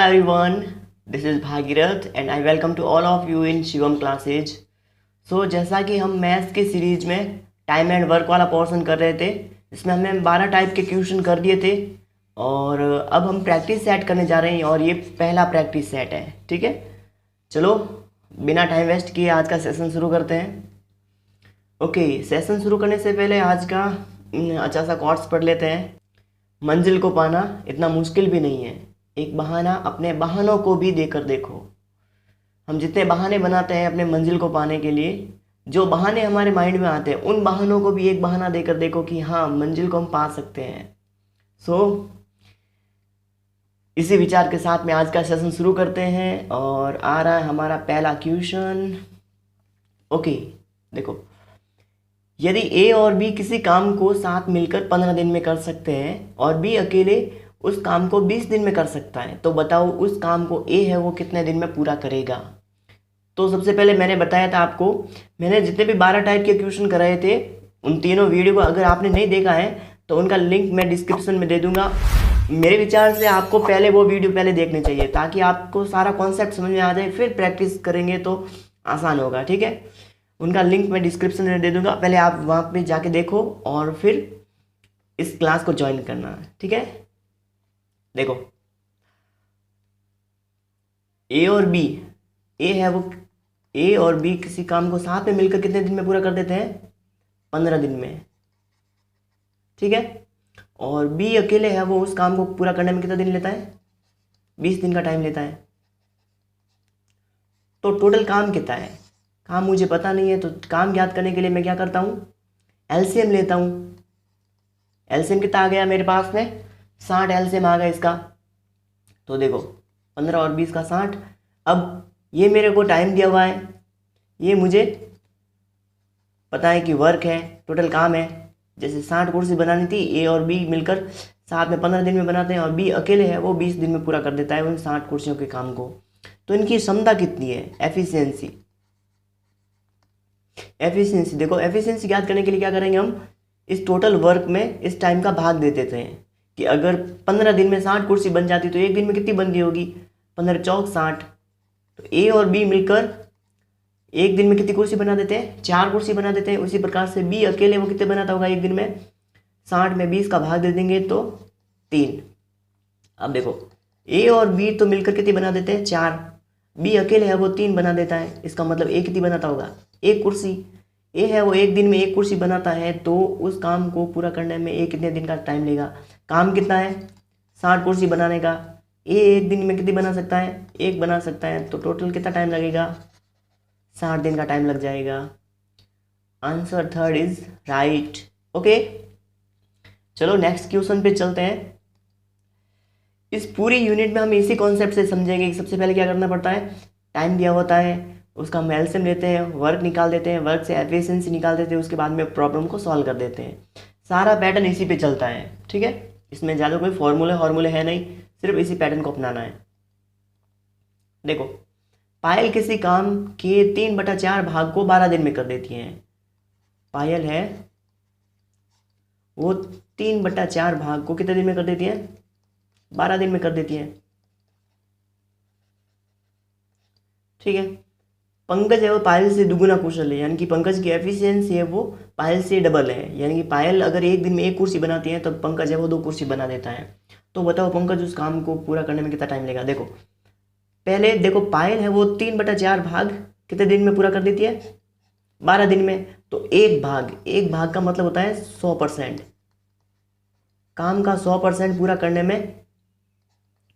everyone, this is Bhagirath and I welcome to all of you in Shivam classes. जैसा कि हम maths की series में टाइम एंड वर्क वाला पोर्शन कर रहे थे, इसमें हमने 12 टाइप के क्वेश्चन कर दिए थे और अब हम प्रैक्टिस सेट करने जा रहे हैं और ये पहला प्रैक्टिस सेट है। ठीक है, चलो बिना टाइम वेस्ट किए आज का सेशन शुरू करते हैं। ओके, सेशन शुरू करने से पहले आज का अच्छा सा कोट्स पढ़ लेते हैं। मंजिल को पाना इतना मुश्किल भी नहीं है, एक बहाना अपने बहानों को भी देकर देखो। हम जितने बहाने बनाते हैं अपने मंजिल को पाने के लिए, जो बहाने हमारे माइंड में आते हैं उन बहानों को भी एक बहाना देकर देखो कि हाँ, मंजिल को हम पा सकते हैं। इसी विचार के साथ में आज का सेशन शुरू करते हैं और आ रहा है हमारा पहला क्वेश्चन। ओके, देखो, यदि ए और बी किसी काम को साथ मिलकर 15 दिन में कर सकते हैं और बी अकेले उस काम को 20 दिन में कर सकता है, तो बताओ उस काम को ए है वो कितने दिन में पूरा करेगा। तो सबसे पहले मैंने बताया था आपको, मैंने जितने भी 12 टाइप के क्वेश्चन कराए थे उन तीनों वीडियो को अगर आपने नहीं देखा है तो उनका लिंक मैं डिस्क्रिप्शन में दे दूंगा। मेरे विचार से आपको पहले वो वीडियो पहले देखने चाहिए ताकि आपको सारा कॉन्सेप्ट समझ में आ जाए, फिर प्रैक्टिस करेंगे तो आसान होगा। ठीक है, उनका लिंक मैं डिस्क्रिप्शन में दे दूंगा, पहले आप वहाँ पे जाके देखो और फिर इस क्लास को ज्वाइन करना। ठीक है, देखो, ए और बी, ए और बी किसी काम को साथ में मिलकर कितने दिन में पूरा कर देते हैं? 15 दिन में। ठीक है, और बी अकेले है वो उस काम को पूरा करने में कितना दिन लेता है? 20 दिन का टाइम लेता है। तो टोटल काम कितना है? काम मुझे पता नहीं है, तो काम ज्ञात करने के लिए मैं क्या करता हूँ? एलसीएम लेता हूँ। एलसीएम कितना आ गया मेरे पास में? 60 एलसीएम आ गया इसका। तो देखो 15 और 20 का 60। अब ये मेरे को टाइम दिया हुआ है, ये मुझे पता है कि वर्क है, टोटल काम है। जैसे 60 कुर्सी बनानी थी, ए और बी मिलकर साथ में 15 दिन में बनाते हैं और बी अकेले है वो 20 दिन में पूरा कर देता है उन 60 कुर्सियों के काम को। तो इनकी क्षमता कितनी है? एफिशिएंसी देखो, एफिशिएंसी ज्ञात करने के लिए क्या करेंगे हम? इस टोटल वर्क में इस टाइम का भाग दे देते हैं कि अगर 15 दिन में 60 कुर्सी बन जाती तो एक दिन में कितनी बनती होगी? 15 चौक 60। तो ए और बी मिलकर एक दिन में कितनी कुर्सी बना देते हैं? 4 कुर्सी बना देते हैं। उसी प्रकार से बी अकेले वो कितने बनाता होगा एक दिन में? 60 में 20 का भाग दे देंगे तो 3। अब देखो, ए और बी तो मिलकर कितनी बना देते हैं? 4। बी अकेले है वो 3 बना देता है। इसका मतलब ए कितनी बनाता होगा? 1 कुर्सी। ए है वो एक दिन में 1 कुर्सी बनाता है, तो उस काम को पूरा करने में ए कितने दिन का टाइम लेगा? काम कितना है? 60 कुर्सी बनाने का। ए एक दिन में कितनी बना सकता है? 1 बना सकता है। तो टोटल कितना टाइम लगेगा? 60 दिन का टाइम लग जाएगा। Answer third is right. Okay, चलो नेक्स्ट क्वेश्चन पे चलते हैं। इस पूरी यूनिट में हम इसी कॉन्सेप्ट से समझेंगे कि सबसे पहले क्या करना पड़ता है? टाइम दिया होता है, उसका हम एलसीएम लेते हैं, वर्क निकाल देते हैं, वर्क से एफिशिएंसी निकाल देते हैं, उसके बाद में प्रॉब्लम को सॉल्व कर देते हैं। सारा पैटर्न इसी पे चलता है। ठीक है, इसमें ज़्यादा कोई फॉर्मूले है नहीं, सिर्फ इसी पैटर्न को अपनाना है। देखो, पायल किसी काम के 3/4 भाग को 12 दिन में कर देती है। पायल है वो 3/4 भाग को कितने दिन में कर देती है? 12 दिन में कर देती है। ठीक है, पंकज है वो पायल से दुगुना कुशल है, यानी कि पंकज की एफिशिएंसी है वो पायल से डबल है। यानी कि पायल अगर एक दिन में 1 कुर्सी बनाती है तो पंकज है वो 2 कुर्सी बना देता है। तो बताओ पंकज उस काम को पूरा करने में कितना टाइम लेगा? देखो, पहले देखो, पायल है वो 3/4 भाग कितने दिन में पूरा कर देती है? 12 दिन में। तो एक भाग का मतलब होता है 100%। काम का 100% पूरा करने में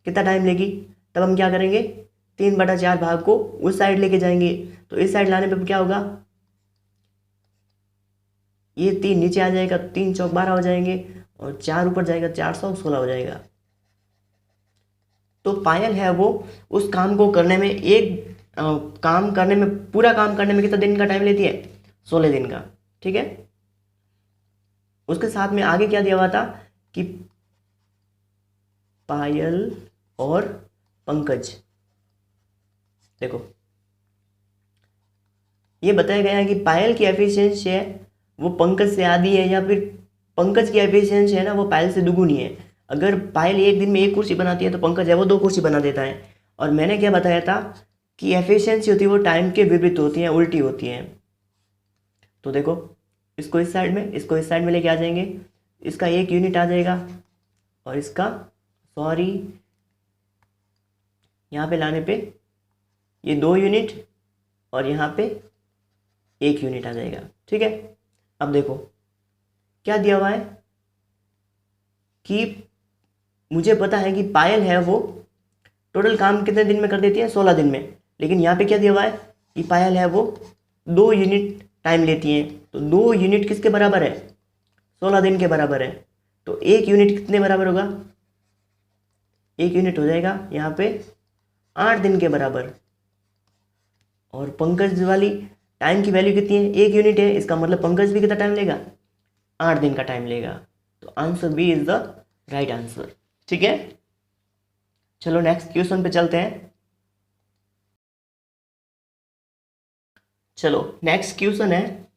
कितना टाइम लेगी? तब हम क्या करेंगे? 3/4 भाग को उस साइड लेके जाएंगे, तो इस साइड लाने पे क्या होगा? ये 3 नीचे आ जाएगा, 3 चौक 12 हो जाएंगे और 4 ऊपर जाएगा, 416 हो जाएगा। तो पायल है वो उस काम को करने में पूरा काम करने में कितना दिन का टाइम लेती है? 16 दिन का। ठीक है, उसके साथ में आगे क्या दिया हुआ था कि पायल और पंकज, देखो ये बताया गया है कि पायल की एफिशिएंसी है वो पंकज से आधी है, या फिर पंकज की एफिशिएंसी है ना वो पायल से दुगुनी है। अगर पायल एक दिन में एक कुर्सी बनाती है तो पंकज है वो 2 कुर्सी बना देता है। और मैंने क्या बताया था कि एफिशिएंसी होती है वो टाइम के विपरीत होती है, उल्टी होती है। तो देखो, इसको इस साइड में, इसको इस साइड में लेके आ जाएंगे, इसका 1 यूनिट आ जाएगा और इसका, सॉरी, यहाँ पे लाने पे ये 2 यूनिट और यहाँ पे 1 यूनिट आ जाएगा। ठीक है, अब देखो क्या दिया हुआ है कि मुझे पता है कि पायल है वो टोटल काम कितने दिन में कर देती है, 16 दिन में। लेकिन यहाँ पे क्या दिया हुआ है कि पायल है वो 2 यूनिट टाइम लेती है। तो 2 यूनिट किसके बराबर है, 16 दिन के बराबर है। तो 1 यूनिट कितने बराबर होगा, 1 यूनिट हो जाएगा यहाँ पे 8 दिन के बराबर। और पंकज वाली टाइम की वैल्यू कितनी है, 1 यूनिट है। इसका मतलब पंकज भी कितना टाइम लेगा, 8 दिन का टाइम लेगा। तो answer B is the right answer. ठीक है, चलो नेक्स्ट क्वेश्चन पे चलते हैं। चलो नेक्स्ट क्वेश्चन है,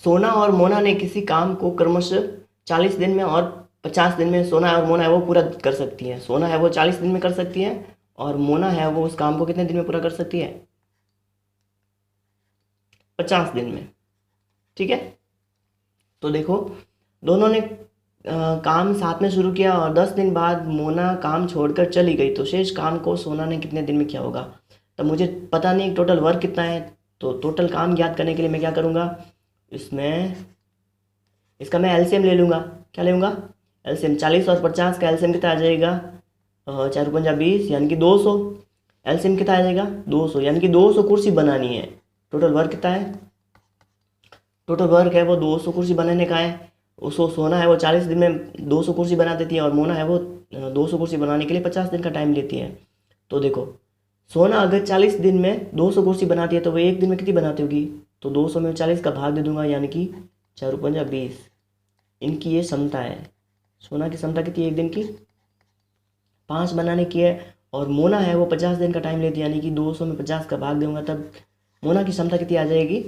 सोना और मोना ने किसी काम को क्रमशः 40 दिन में और 50 दिन में सोना और मोना है वो पूरा कर सकती है। सोना है वो 40 दिन में कर सकती है और मोना है वो उस काम को कितने दिन में पूरा कर सकती है, 50 दिन में। ठीक है, तो देखो दोनों ने काम साथ में शुरू किया और 10 दिन बाद मोना काम छोड़कर चली गई, तो शेष काम को सोना ने कितने दिन में किया होगा। तो मुझे पता नहीं टोटल वर्क कितना है, तो टोटल काम ज्ञात करने के लिए मैं क्या करूँगा, इसका मैं एलसीएम ले लूँगा। क्या ले लूँगा, एलसीएम। 40 और 50 का एलसीएम कितना आ जाएगा, 4 पंजा 20 यानी कि 200। एलसीएम कितना आ जाएगा, 200, यानी कि 200 कुर्सी बनानी है। टोटल वर्क कितना है, टोटल वर्क है वो 200 कुर्सी बनाने का है। उसको सोना है वो 40 दिन में 200 कुर्सी बना देती है और मोना है वो 200 कुर्सी बनाने के लिए 50 दिन का टाइम लेती है। तो देखो सोना अगर 40 दिन में 200 कुर्सी बनाती है तो वो 1 दिन में कितनी बनाती होगी, तो 200 में 40 का भाग दे दूंगा, यानी कि 4 पंजा 20। इनकी ये क्षमता है, सोना की क्षमता कितनी है 1 दिन की, 5 बनाने की है। और मोना है वो 50 दिन का टाइम लेती है, यानी कि 200 में 50 का भाग दूंगा तब मोना की क्षमता कितनी आ जाएगी,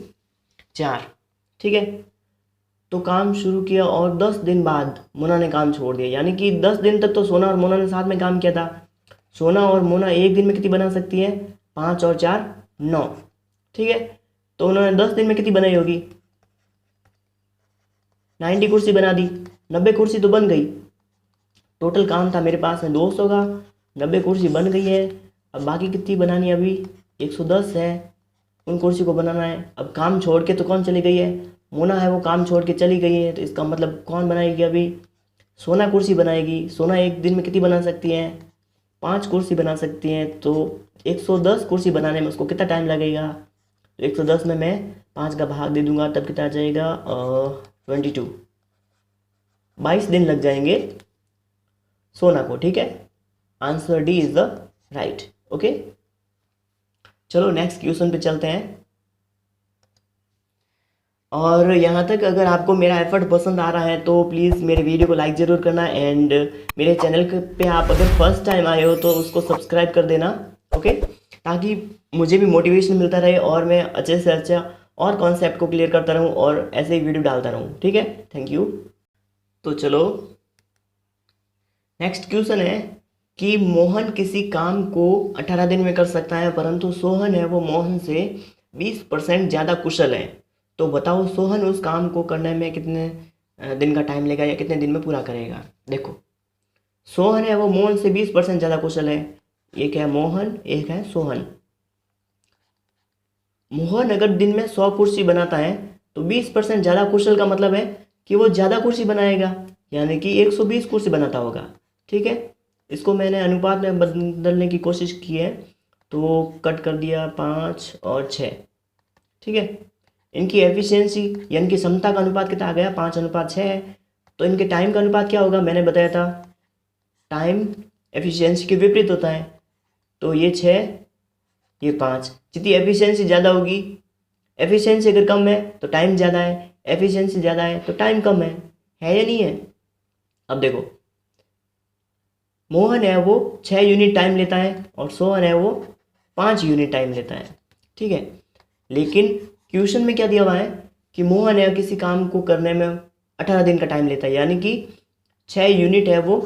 4। ठीक है, तो काम शुरू किया और 10 दिन बाद मोना ने काम छोड़ दिया, यानी कि 10 दिन तक तो सोना और मोना ने साथ में काम किया था। सोना और मोना 1 दिन में कितनी बना सकती है, 5 और 4 9। ठीक है, तो उन्होंने 10 दिन में कितनी बनाई होगी, 90 कुर्सी बना दी, 90 कुर्सी तो बन गई। टोटल काम था मेरे पास में 200 का, 90 कुर्सी बन गई है। अब बाकी कितनी बनानी है, अभी 110 है, उन कुर्सी को बनाना है। अब काम छोड़ के तो कौन चली गई है, मोना है वो काम छोड़ के चली गई है, तो इसका मतलब कौन बनाएगी, अभी सोना कुर्सी बनाएगी। सोना 1 दिन में कितनी बना सकती है, 5 कुर्सी बना सकती हैं। तो 110 कुर्सी बनाने में उसको कितना टाइम लगेगा, तो 110 में मैं 5 का भाग दे दूंगा, तब कितना आ जाएगा 22, 22 दिन लग जाएंगे सोना को। ठीक है, answer D is the right. Okay, चलो नेक्स्ट क्वेश्चन पे चलते हैं। और यहाँ तक अगर आपको मेरा एफर्ट पसंद आ रहा है तो प्लीज़ मेरे वीडियो को लाइक ज़रूर करना, एंड मेरे चैनल पे आप अगर फर्स्ट टाइम आए हो तो उसको सब्सक्राइब कर देना। ओके, ताकि मुझे भी मोटिवेशन मिलता रहे और मैं अच्छे से अच्छा और कॉन्सेप्ट को क्लियर करता रहूँ और ऐसे ही वीडियो डालता रहूँ। ठीक है, थैंक यू। तो चलो नेक्स्ट क्वेश्चन है कि मोहन किसी काम को 18 दिन में कर सकता है, परंतु सोहन है वो मोहन से 20% ज़्यादा कुशल है। तो बताओ सोहन उस काम को करने में कितने दिन का टाइम लेगा या कितने दिन में पूरा करेगा। देखो सोहन है वो मोहन से 20% ज़्यादा कुशल है। एक है मोहन, एक है सोहन। मोहन अगर दिन में 100 कुर्सी बनाता है तो 20% ज़्यादा कुशल का मतलब है कि वो ज़्यादा कुर्सी बनाएगा, यानी कि 120 कुर्सी बनाता होगा। ठीक है, इसको मैंने अनुपात में बदलने की कोशिश की है, तो कट कर दिया 5 और 6। ठीक है, इनकी एफिशिएंसी यानी कि क्षमता का अनुपात कितना आ गया, 5:6 है। तो इनके टाइम का अनुपात क्या होगा, मैंने बताया था टाइम एफिशिएंसी के विपरीत होता है। तो ये 6 ये 5, जितनी एफिशिएंसी ज़्यादा होगी, एफिशिएंसी अगर कम है तो टाइम ज़्यादा है, एफिशिएंसी ज़्यादा है तो टाइम कम है या नहीं है। अब देखो मोहन है वो 6 यूनिट टाइम लेता है और सोहन है वो 5 यूनिट टाइम लेता है। ठीक है, लेकिन क्वेश्चन में क्या दिया हुआ है कि मोहन है किसी काम को करने में 18 दिन का टाइम लेता है, यानी कि 6 यूनिट है वो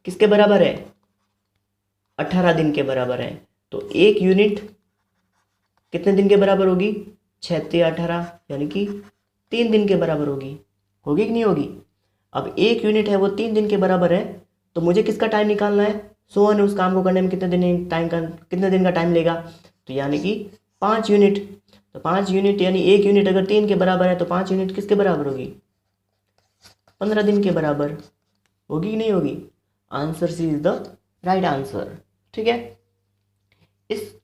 किसके बराबर है? 18 दिन के बराबर है। तो एक यूनिट कितने दिन के बराबर होगी? 6 × 18 यानी कि 3 दिन के बराबर होगी। होगी कि नहीं होगी? अब एक यूनिट है वो 3 दिन के बराबर है, तो मुझे किसका टाइम निकालना है? सोहन उस काम को करने में कितने दिन का टाइम लेगा? तो यानी कि 5 यूनिट। तो 5 यूनिट यानी एक यूनिट अगर 3 के बराबर है तो 5 यूनिट किसके बराबर होगी? 15 दिन के बराबर। होगी कि नहीं होगी? Answer C is the right answer. ठीक है,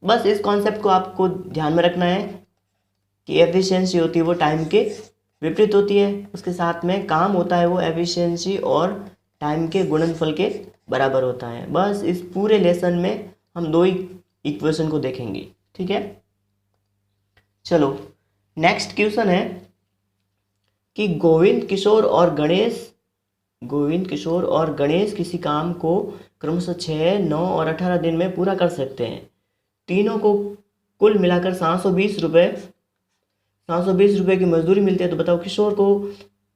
बस इस कॉन्सेप्ट को आपको ध्यान में रखना है कि एफिशिएंसी होती है वो टाइम के विपरीत होती है, उसके साथ में काम होता है वो एफिशिएंसी और टाइम के गुणनफल के बराबर होता है। बस इस पूरे लेसन में हम 2 ही इक्वेशन को देखेंगे। ठीक है, चलो नेक्स्ट क्वेश्चन है कि गोविंद किशोर और गणेश किसी काम को क्रमशः 6, 9 और 18 दिन में पूरा कर सकते हैं। तीनों को कुल मिलाकर 720 रुपये की मजदूरी मिलती है। तो बताओ किशोर को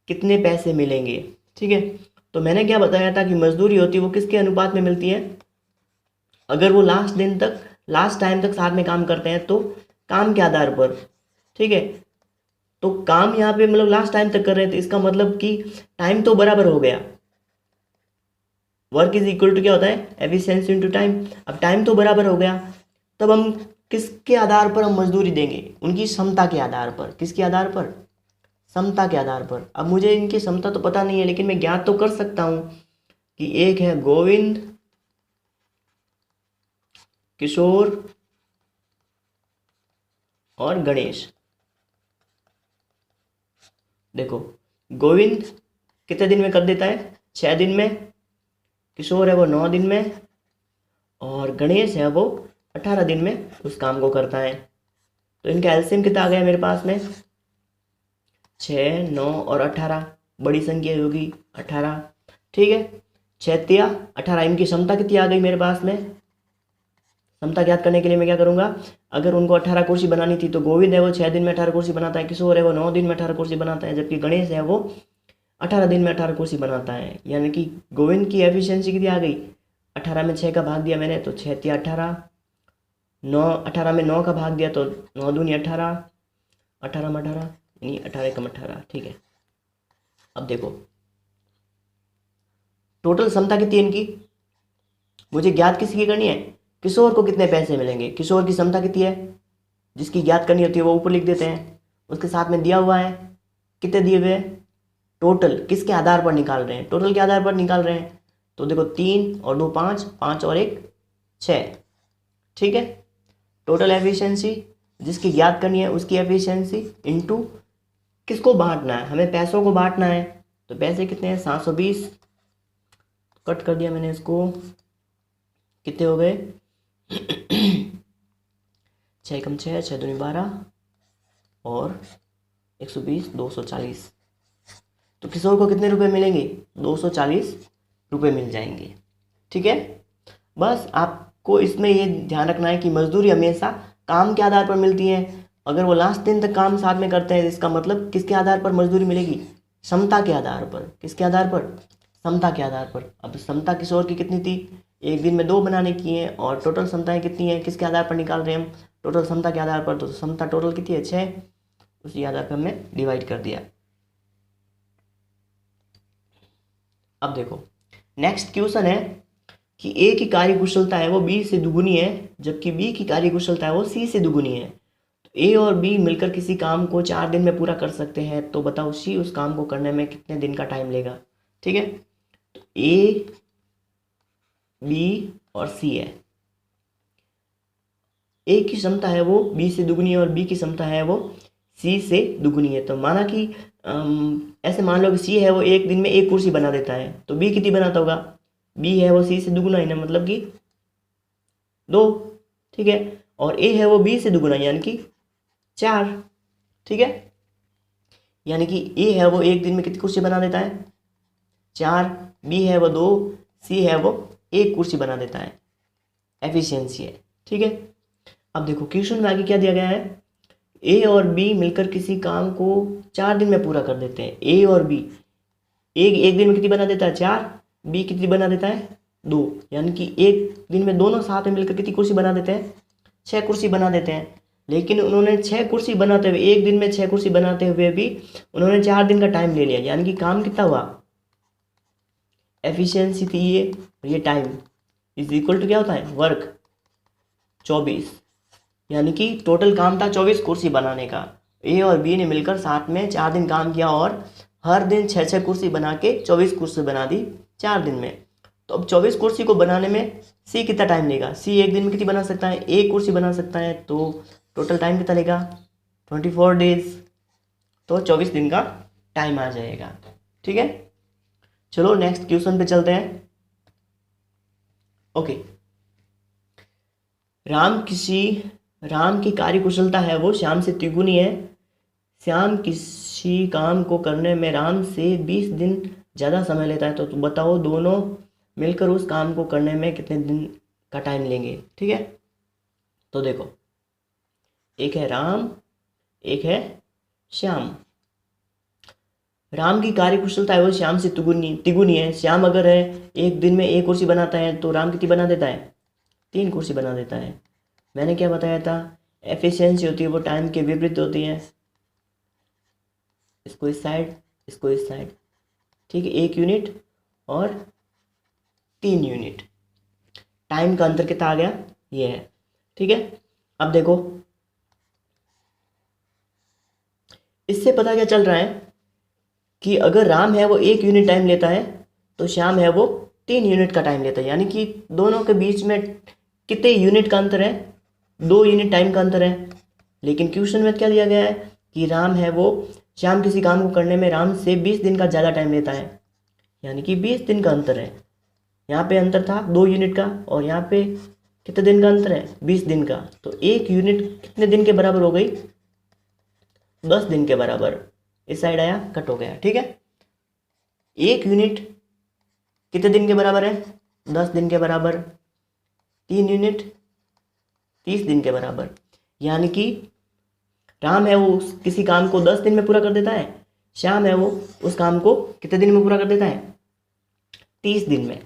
कितने पैसे मिलेंगे? ठीक है, तो मैंने क्या बताया था कि मजदूरी होती है वो किसके अनुपात में मिलती है? अगर वो लास्ट टाइम तक साथ में काम करते हैं तो काम के आधार पर। ठीक है, तो काम यहाँ पे मतलब लास्ट टाइम तक कर रहे हैं, तो इसका मतलब कि टाइम तो बराबर हो गया। वर्क इज इक्वल टू क्या होता है? Efficiency into time. अब टाइम तो बराबर हो गया, तब हम किसके आधार पर हम मजदूरी देंगे? उनकी क्षमता के आधार पर। किसके आधार पर? क्षमता के आधार पर। अब मुझे इनकी क्षमता तो पता नहीं है, लेकिन मैं ज्ञात तो कर सकता हूं कि एक है गोविंद, किशोर और गणेश। देखो गोविंद कितने दिन में कर देता है? 6 दिन में। किशोर है वो 9 दिन में, और गणेश है वो 18 दिन में उस काम को करता है। तो इनका एलसीएम कितना आ गया मेरे पास में? 6, 9 और 18, बड़ी संख्या होगी 18। ठीक है, 6 × 18। इनकी क्षमता कितनी आ गई मेरे पास में? क्षमता ज्ञात करने के लिए मैं क्या करूंगा? अगर उनको 18 कुर्सी बनानी थी तो गोविंद है वो 6 दिन में 18 कुर्सी बनाता है, किशोर है वो 9 दिन में 18 कुर्सी बनाता है, जबकि गणेश है वो 18 दिन में 18 कुर्सी बनाता है। यानी कि गोविंद की एफिशिएंसी कितनी आ गई? 18 में 6 का भाग दिया मैंने तो 6 × 18, 9, 18 में 9 का भाग दिया तो 9 दूनी 18, 18 में 18 यानी 18 × 18। ठीक है, अब देखो टोटल क्षमता कितनी है इनकी? मुझे ज्ञात किसकी करनी है? किशोर को कितने पैसे मिलेंगे? किशोर की क्षमता कितनी है जिसकी ज्ञात करनी होती है वो ऊपर लिख देते हैं। उसके साथ में दिया हुआ है कितने दिए हुए हैं? टोटल किसके आधार पर निकाल रहे हैं? टोटल के आधार पर निकाल रहे हैं। तो देखो 3 और 2 5, 5 और 1 6। ठीक है, टोटल एफिशिएंसी जिसकी ज्ञात करनी है उसकी एफिशिएंसी इनटू किसको बांटना है? हमें पैसों को बांटना है। तो पैसे कितने हैं? 720 कट कर दिया मैंने इसको, कितने हो गए? 6 × 6, 6 दूनी 12 और 120, 240। तो किशोर को कितने रुपए मिलेंगे? 240 रुपये मिल जाएंगे। ठीक है, बस आपको इसमें ये ध्यान रखना है कि मजदूरी हमेशा काम के आधार पर मिलती है। अगर वो लास्ट दिन तक काम साथ में करते हैं, इसका मतलब किसके आधार पर मजदूरी मिलेगी? क्षमता के आधार पर। किसके आधार पर? क्षमता के आधार पर। अब क्षमता किशोर की कितनी थी? एक दिन में 2 बनाने की है, और टोटल क्षमताएं कितनी है किसके आधार पर निकाल रहे हैं हम? टोटल क्षमता के आधार पर। तो क्षमता टोटल कितनी है? 6। उसी आधार पर हमने डिवाइड कर दिया। अब देखो नेक्स्ट क्वेश्चन है कि ए की कार्य कुशलता है वो बी से दुगुनी है, जबकि बी की कार्य कुशलता है वो सी से दुगुनी है। तो ए और बी मिलकर किसी काम को 4 दिन में पूरा कर सकते हैं। तो बताओ सी उस काम को करने में कितने दिन का टाइम लेगा? ठीक है, तो ए, बी और सी है। ए की क्षमता है वो बी से दुगुनी है और बी की क्षमता है वो सी से दुगुनी है। तो माना कि ऐसे मान लो कि सी है वो एक दिन में 1 कुर्सी बना देता है, तो बी कितनी बनाता होगा? बी है वो सी से दुगुना है ना, मतलब कि 2। ठीक है, और ए है वो बी से दुगुना यानी कि 4। ठीक है, यानी कि ए है वो एक दिन में कितनी कुर्सी बना देता है? 4। बी है वो 2, सी है वो 1 कुर्सी बना देता है। एफिशिएंसी है। ठीक है, अब देखो क्वेश्चन में आगे क्या दिया गया है? ए और बी मिलकर किसी काम को 4 दिन में पूरा कर देते हैं। ए और बी एक दिन में कितनी बना देता है? 4। बी कितनी बना देता है? 2, यानी कि एक दिन में दोनों साथ में मिलकर कितनी कुर्सी बना देते हैं? 6 कुर्सी बना देते हैं। लेकिन उन्होंने 6 कुर्सी बनाते हुए, एक दिन में 6 कुर्सी बनाते हुए भी उन्होंने 4 दिन का टाइम ले लिया, यानी कि काम कितना हुआ? एफिशिएंसी थी ये, और ये टाइम इज इक्वल टू क्या होता है? वर्क 24, यानी कि टोटल काम था 24 कुर्सी बनाने का। ए और बी ने मिलकर साथ में 4 दिन काम किया और हर दिन 6-6 कुर्सी बना के 24 कुर्सी बना दी 4 दिन में। तो अब 24 कुर्सी को बनाने में सी कितना टाइम लेगा? सी एक दिन में कितनी बना सकता है? एक कुर्सी बना सकता है, तो टोटल टाइम कितना लेगा? 24 डेज, तो 24 दिन का टाइम आ जाएगा। ठीक है, चलो नेक्स्ट क्वेश्चन पे चलते हैं। ओके, राम की कार्यकुशलता है वो श्याम से तिगुनी है। श्याम किसी काम को करने में राम से 20 दिन ज़्यादा समय लेता है, तो बताओ दोनों मिलकर उस काम को करने में कितने दिन का टाइम लेंगे? ठीक है, तो देखो, एक है राम, एक है श्याम। राम की कार्यकुशलता है वो श्याम से तिगुनी है। श्याम अगर है एक दिन में एक कुर्सी बनाता है, तो राम कितनी बना देता है? 3 कुर्सी बना देता है। मैंने क्या बताया था? एफिशिएंसी होती है वो टाइम के विपरीत होती है। इसको इस साइड, इसको इस साइड, ठीक है, 1 यूनिट और 3 यूनिट। टाइम का अंतर कितना आ गया? ये है। ठीक है, अब देखो, इससे पता क्या चल रहा है कि अगर राम है वो 1 यूनिट टाइम लेता है, तो श्याम है वो 3 यूनिट का टाइम लेता है, यानी कि दोनों के बीच में कितने यूनिट का अंतर है? 2 यूनिट टाइम का अंतर है। लेकिन क्वेश्चन में क्या दिया गया है कि राम है वो श्याम किसी काम को करने में राम से 20 दिन का ज़्यादा टाइम लेता है, यानी कि 20 दिन का अंतर है। यहाँ पे अंतर था 2 यूनिट का, और यहाँ पे कितने दिन का अंतर है? 20 दिन का। तो 1 यूनिट कितने दिन के बराबर हो गई? 10 दिन के बराबर। इस साइड आया, कट हो गया। ठीक है, 1 यूनिट कितने दिन के बराबर है? 10 दिन के बराबर। 3 यूनिट 30 दिन के बराबर, यानी कि राम है वो किसी काम को 10 दिन में पूरा कर देता है, श्याम है वो उस काम को कितने दिन में पूरा कर देता है? 30 दिन में।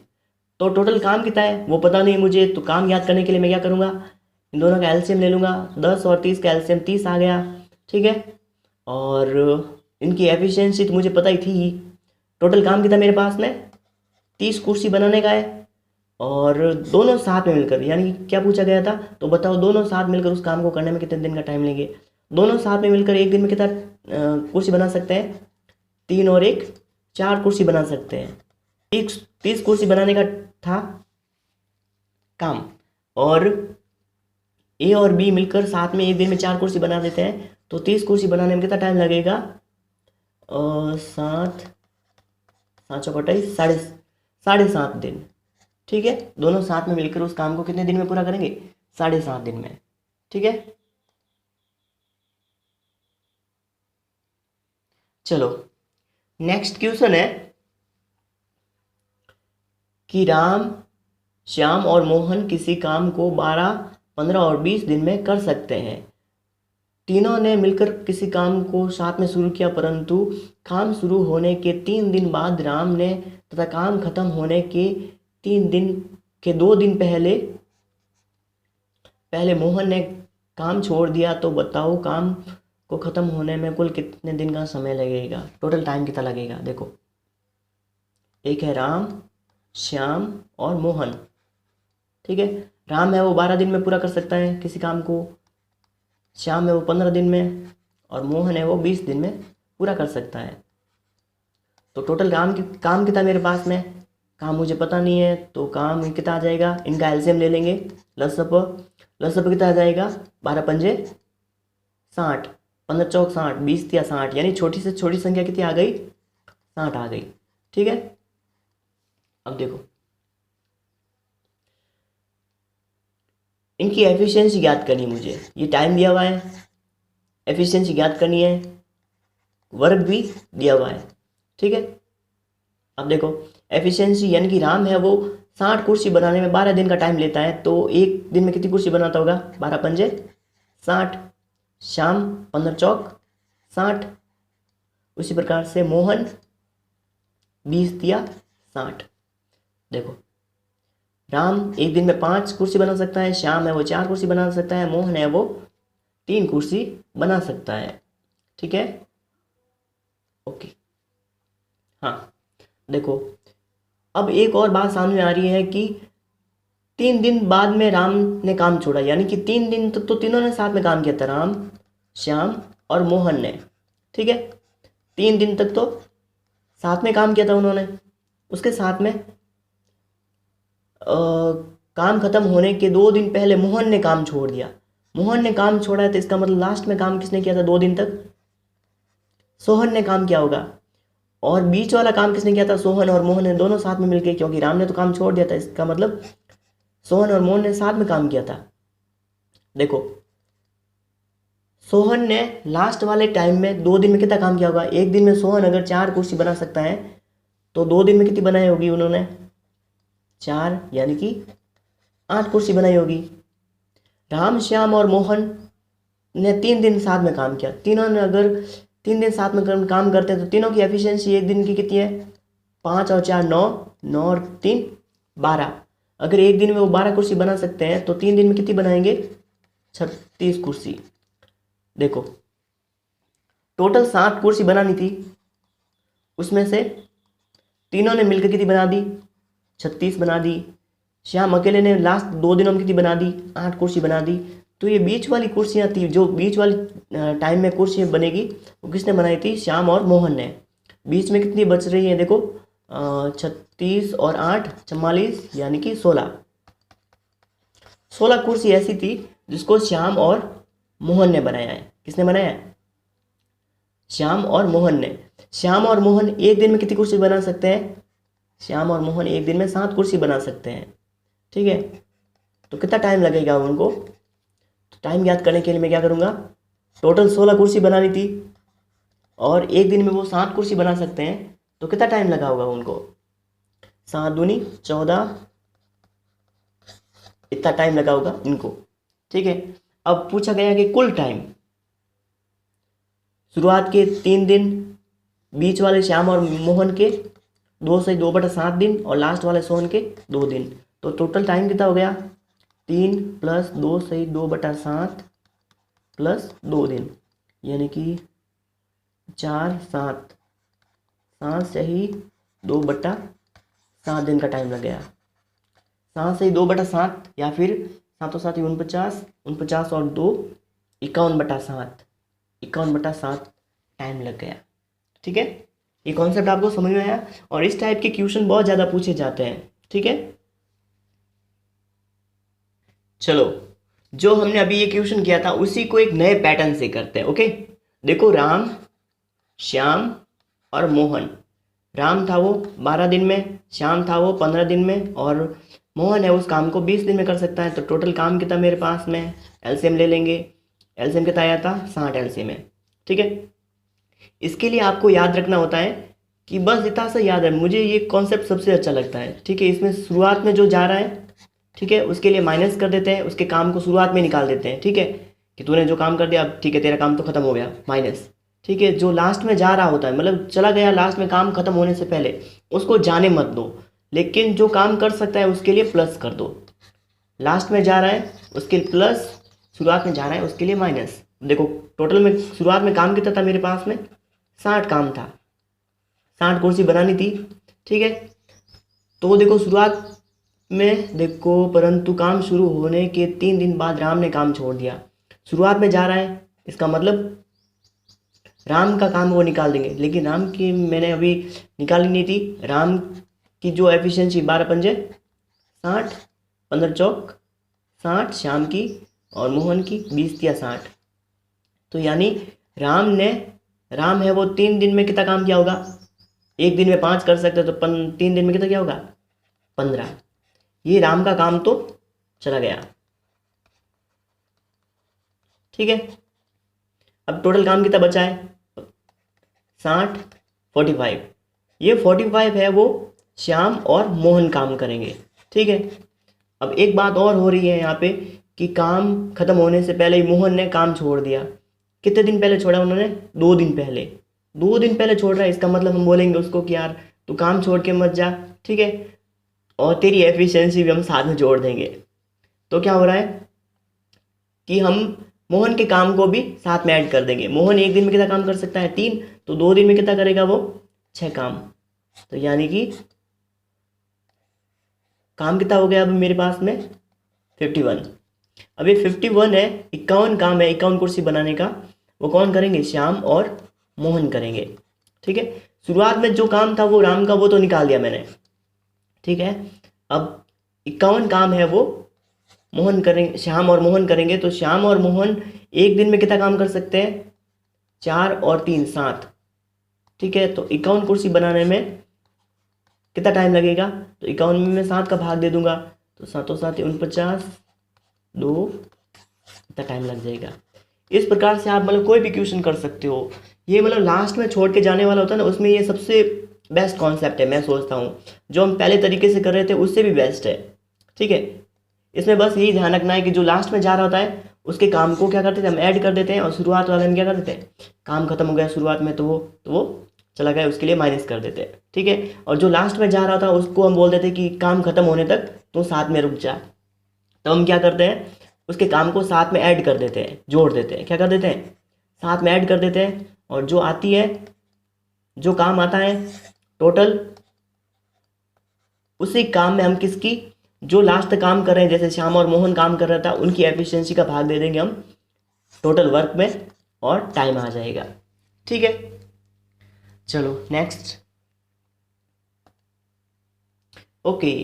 तो टोटल काम कितना है वो पता नहीं मुझे, तो काम याद करने के लिए मैं क्या करूँगा? इन दोनों का एलसीएम ले लूँगा। 10 और 30 का एलसीएम 30 आ गया। ठीक है, और इनकी एफिशिएंसी तो मुझे पता ही थी। टोटल काम कितना मेरे पास में? 30 कुर्सी बनाने का है, और दोनों साथ में मिलकर, यानी क्या पूछा गया था? तो बताओ दोनों साथ मिलकर उस काम को करने में कितने दिन का टाइम लेंगे? दोनों साथ में मिलकर एक दिन में कितना कुर्सी बना सकते हैं? 3 और 1 4 कुर्सी बना सकते हैं। 30 कुर्सी बनाने का था काम, और ए और बी मिलकर साथ में एक दिन में 4 कुर्सी बना देते हैं, तो 30 कुर्सी बनाने में कितना टाइम लगेगा? 7 7 चौक 28, 7.5 दिन। ठीक है, दोनों साथ में मिलकर उस काम को कितने दिन में पूरा करेंगे? 7.5 दिन में। ठीक है, चलो नेक्स्ट क्वेश्चन है कि राम, श्याम और मोहन किसी काम को 12, 15 और 20 दिन में कर सकते हैं। तीनों ने मिलकर किसी काम को साथ में शुरू किया, परंतु काम शुरू होने के 3 दिन बाद राम ने तथा काम खत्म होने के 3 दिन के 2 दिन पहले मोहन ने काम छोड़ दिया। तो बताओ काम को ख़त्म होने में कुल कितने दिन का समय लगेगा? टोटल टाइम कितना लगेगा? देखो, एक है राम, श्याम और मोहन। ठीक है, राम है वो 12 दिन में पूरा कर सकता है किसी काम को, श्याम है वो 15 दिन में, और मोहन है वो 20 दिन में पूरा कर सकता है। तो टोटल काम कितना मेरे पास में? काम मुझे पता नहीं है, तो काम कितना आ जाएगा? इनका एलसीएम ले लेंगे। लसप कितना आ जाएगा? 12 पंजे 60, 15 चौक 60, 20 या 60, यानी छोटी से छोटी संख्या कितनी आ गई? 60 आ गई। ठीक है, अब देखो, इनकी एफिशिएंसी ज्ञात करनी मुझे। ये टाइम दिया हुआ है, एफिशिएंसी ज्ञात करनी है, वर्क भी दिया हुआ है। ठीक है, अब देखो एफिशिएंसी, यानी कि राम है वो 60 कुर्सी बनाने में 12 दिन का टाइम लेता है, तो एक दिन में कितनी कुर्सी बनाता होगा? 12 पंजे 60, श्याम 15 चौक 60, उसी प्रकार से मोहन 20 दिया 60। देखो राम एक दिन में 5 कुर्सी बना सकता है, श्याम है वो 4 कुर्सी बना सकता है, मोहन है वो 3 कुर्सी बना सकता है। ठीक है, ओके। हाँ देखो, अब एक और बात सामने आ रही है कि 3 दिन बाद में राम ने काम छोड़ा, यानी कि 3 दिन तक तो तीनों ने साथ में काम किया था, राम, श्याम और मोहन ने। ठीक है, 3 दिन तक तो साथ में काम किया था उन्होंने। उसके साथ में काम खत्म होने के 2 दिन पहले मोहन ने काम छोड़ दिया। मोहन ने काम छोड़ा है तो इसका मतलब लास्ट में काम किसने किया था 2 दिन तक? सोहन ने काम किया होगा। और बीच वाला काम किसने किया था? सोहन और मोहन ने दोनों साथ में मिलकर, क्योंकि राम ने तो काम छोड़ दिया था, इसका मतलब सोहन और मोहन ने साथ में काम किया था। देखो, सोहन ने लास्ट वाले टाइम में 2 दिन में कितना काम किया होगा? एक दिन में सोहन अगर 4 कुर्सी बना सकता है तो 2 दिन में कितनी बनाई होगी उन्होंने? 4, यानी कि 8 कुर्सी बनाई होगी। राम, श्याम और मोहन ने 3 दिन साथ में काम किया। तीनों ने अगर 3 दिन साथ में काम करते हैं तो तीनों की एफिशिएंसी एक दिन की कितनी है? 5 और 4 9, 9 और 3 12। अगर एक दिन में वो 12 कुर्सी बना सकते हैं तो 3 दिन में कितनी बनाएंगे? 36 कुर्सी। देखो, टोटल 7 कुर्सी बनानी थी, उसमें से तीनों ने मिलकर कितनी बना दी? 36 बना दी। श्याम अकेले ने लास्ट 2 दिनों में कितनी बना दी? 8 कुर्सी बना दी। तो ये बीच वाली कुर्सियाँ थी, जो बीच वाली टाइम में कुर्सियाँ बनेगी वो किसने बनाई थी? श्याम और मोहन ने। बीच में कितनी बच रही है? देखो, 36 और 8 44, यानी कि 16 कुर्सी ऐसी थी जिसको श्याम और मोहन ने बनाया है। किसने बनाया है? श्याम और मोहन ने। श्याम और मोहन एक दिन में कितनी कुर्सी बना सकते हैं? श्याम और मोहन एक दिन में 7 कुर्सी बना सकते हैं। ठीक है, तो कितना टाइम लगेगा उनको? तो टाइम याद करने के लिए मैं क्या करूँगा, टोटल 16 कुर्सी बनानी थी और एक दिन में वो 7 कुर्सी बना सकते हैं, तो कितना टाइम लगा होगा उनको? 7 दूनी 14, इतना टाइम लगा होगा इनको। ठीक है, अब पूछा गया कि कुल टाइम, शुरुआत के 3 दिन, बीच वाले श्याम और मोहन के 2 से 2/7 दिन और लास्ट वाले सोहन के 2 दिन, तो टोटल टाइम कितना हो गया? 3 + 2 से 2/7 प्लस 2 दिन, यानी कि 4 7 7 से ही 2/7 दिन का टाइम लग गया। 7 से ही 2/7, या फिर 7 7 49, 49 और 2 51/7, 51/7 टाइम लग गया। ठीक है, ये कॉन्सेप्ट आपको समझ में आया? और इस टाइप के क्वेश्चन बहुत ज़्यादा पूछे जाते हैं। ठीक है, चलो, जो हमने अभी ये क्वेश्चन किया था उसी को एक नए पैटर्न से करते हैं। ओके, देखो, राम, श्याम और मोहन। राम था वो 12 दिन में, श्याम था वो 15 दिन में, और मोहन है उस काम को 20 दिन में कर सकता है। तो टोटल काम कितना मेरे पास में? एलसीएम ले लेंगे। एलसीएम कितना आया था? 60 एलसीएम है। ठीक है, इसके लिए आपको याद रखना होता है कि बस इतना सा याद है, मुझे ये कॉन्सेप्ट सबसे अच्छा लगता है। ठीक है, इसमें शुरुआत में जो जा रहा है, ठीक है, उसके लिए माइनस कर देते हैं, उसके काम को शुरुआत में निकाल देते हैं। ठीक है, कि तूने जो काम कर दिया, अब ठीक है तेरा काम तो खत्म हो गया, माइनस। ठीक है, जो लास्ट में जा रहा होता है, मतलब चला गया लास्ट में काम खत्म होने से पहले, उसको जाने मत दो, लेकिन जो काम कर सकता है उसके लिए प्लस कर दो। लास्ट में जा रहा है उसके लिए प्लस, शुरुआत में जा रहा है उसके लिए माइनस। देखो, टोटल में शुरुआत में काम कितना था मेरे पास में? 60 काम था, 60 कुर्सी बनानी थी। ठीक है, तो देखो शुरुआत में, देखो, परंतु काम शुरू होने के 3 दिन बाद राम ने काम छोड़ दिया। शुरुआत में जा रहा है, इसका मतलब राम का काम वो निकाल देंगे, लेकिन राम की मैंने अभी निकाली नहीं थी। राम की जो एफिशिएंसी 12 पंजे 60, 15 चौक 60, श्याम की और मोहन की 20 या 60। तो यानी राम है वो 3 दिन में कितना काम किया होगा? एक दिन में 5 कर सकते, तो 3 दिन में कितना किया होगा? 15। ये राम का काम तो चला गया। ठीक है, अब टोटल काम कितना बचा है? 60 45। ये 45 है वो श्याम और मोहन काम करेंगे। ठीक है, अब एक बात और हो रही है यहाँ पे कि काम खत्म होने से पहले ही मोहन ने काम छोड़ दिया। कितने दिन पहले छोड़ा उन्होंने? 2 दिन पहले। 2 दिन पहले छोड़ रहा है, इसका मतलब हम बोलेंगे उसको कि यार तू काम छोड़ के मत जा। ठीक है, और तेरी एफिशिएंसी भी हम साथ में जोड़ देंगे। तो क्या हो रहा है कि हम मोहन के काम को भी साथ में ऐड कर देंगे। मोहन एक दिन में कितना काम कर सकता है, 3, तो 2 दिन में कितना करेगा वो, 6 काम। तो यानी कि काम कितना हो गया अब मेरे पास में, 51। अब ये 51 है, 51 काम है 51 कुर्सी बनाने का, वो कौन करेंगे, श्याम और मोहन करेंगे। ठीक है, शुरुआत में जो काम था वो राम का, वो तो निकाल दिया मैंने। ठीक है, अब 51 काम है वो मोहन करेंगे, श्याम और मोहन करेंगे। तो श्याम और मोहन एक दिन में कितना काम कर सकते हैं, 4 और 3 7। ठीक है, तो 51 कुर्सी बनाने में कितना टाइम लगेगा, तो 51 में मैं 7 का भाग दे दूंगा, तो 7 7 49, 2, इतना टाइम लग जाएगा। इस प्रकार से आप मतलब कोई भी क्वेश्चन कर सकते हो। ये मतलब लास्ट में छोड़ के जाने वाला होता है ना, उसमें ये सबसे बेस्ट कॉन्सेप्ट है, मैं सोचता हूँ। जो हम पहले तरीके से कर रहे थे उससे भी बेस्ट है। ठीक है, इसमें बस यही ध्यान रखना है कि जो लास्ट में जा रहा होता है उसके काम को क्या करते थे, हम ऐड कर देते हैं, और शुरुआत वाले में क्या कर देते हैं, काम खत्म हो गया शुरुआत में तो वो चला गया, उसके लिए माइनस कर देते हैं। ठीक है, और जो लास्ट में जा रहा था उसको हम बोल देते हैं कि काम खत्म होने तक तो साथ में रुक जा। तो हम क्या करते हैं, उसके काम को साथ में ऐड कर देते हैं, जोड़ देते हैं, क्या कर देते हैं, साथ में ऐड कर देते हैं। और जो आती है, जो काम आता है टोटल, उसी काम में हम किसकी, जो लास्ट काम कर रहे हैं, जैसे श्याम और मोहन काम कर रहा था, उनकी एफिशिएंसी का भाग दे देंगे हम टोटल वर्क में, और टाइम आ जाएगा। ठीक है, चलो नेक्स्ट। ओके,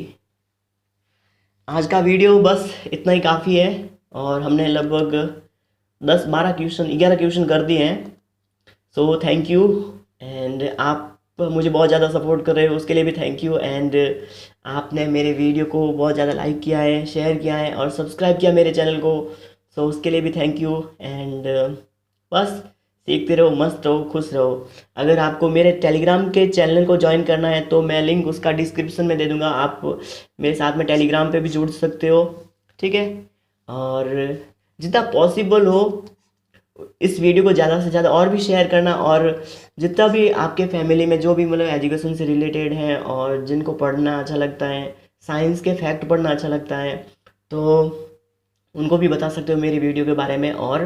आज का वीडियो बस इतना ही काफ़ी है, और हमने लगभग 10 12 क्वेश्चन 11 क्वेश्चन कर दिए हैं। सो थैंक यू, एंड आप मुझे बहुत ज़्यादा सपोर्ट कर रहे हो, उसके लिए भी थैंक यू। एंड आपने मेरे वीडियो को बहुत ज़्यादा लाइक किया है, शेयर किया है, और सब्सक्राइब किया मेरे चैनल को, सो उसके लिए भी थैंक यू। एंड बस सीखते रहो, मस्त रहो, खुश रहो। अगर आपको मेरे टेलीग्राम के चैनल को ज्वाइन करना है तो मैं लिंक उसका डिस्क्रिप्शन में दे दूँगा, आप मेरे साथ में टेलीग्राम पे भी जुड़ सकते हो। ठीक है, और जितना पॉसिबल हो इस वीडियो को ज़्यादा से ज़्यादा और भी शेयर करना, और जितना भी आपके फैमिली में जो भी मतलब एजुकेशन से रिलेटेड हैं और जिनको पढ़ना अच्छा लगता है, साइंस के फैक्ट पढ़ना अच्छा लगता है, तो उनको भी बता सकते हो मेरी वीडियो के बारे में, और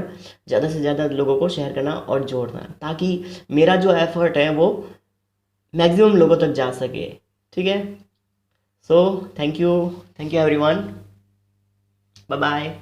ज़्यादा से ज़्यादा लोगों को शेयर करना और जोड़ना, ताकि मेरा जो एफर्ट है वो मैक्सिमम लोगों तक जा सके। ठीक है, so thank you everyone, bye bye.